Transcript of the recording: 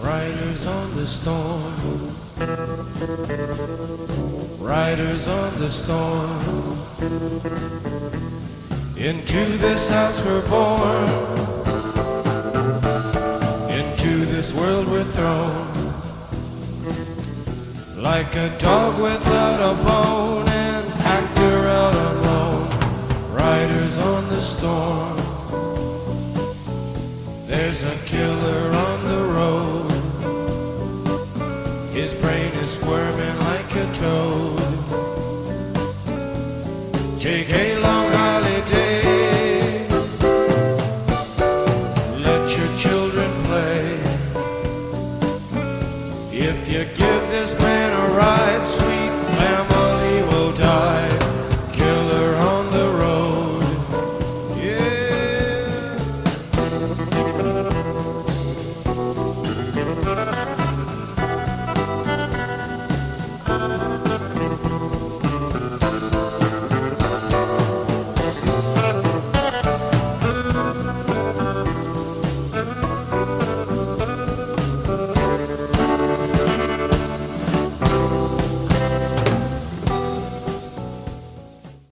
Riders on the storm, riders on the storm. Into this house we're born, into this world we're thrown. Like a dog without a bone, an actor out alone. Riders on the storm. There's a killer on the road. His brain is squirming like a toad. Take a long holiday. Let your children play. If you give this man a ride, sweet family will die. Killer on the road. Yeah.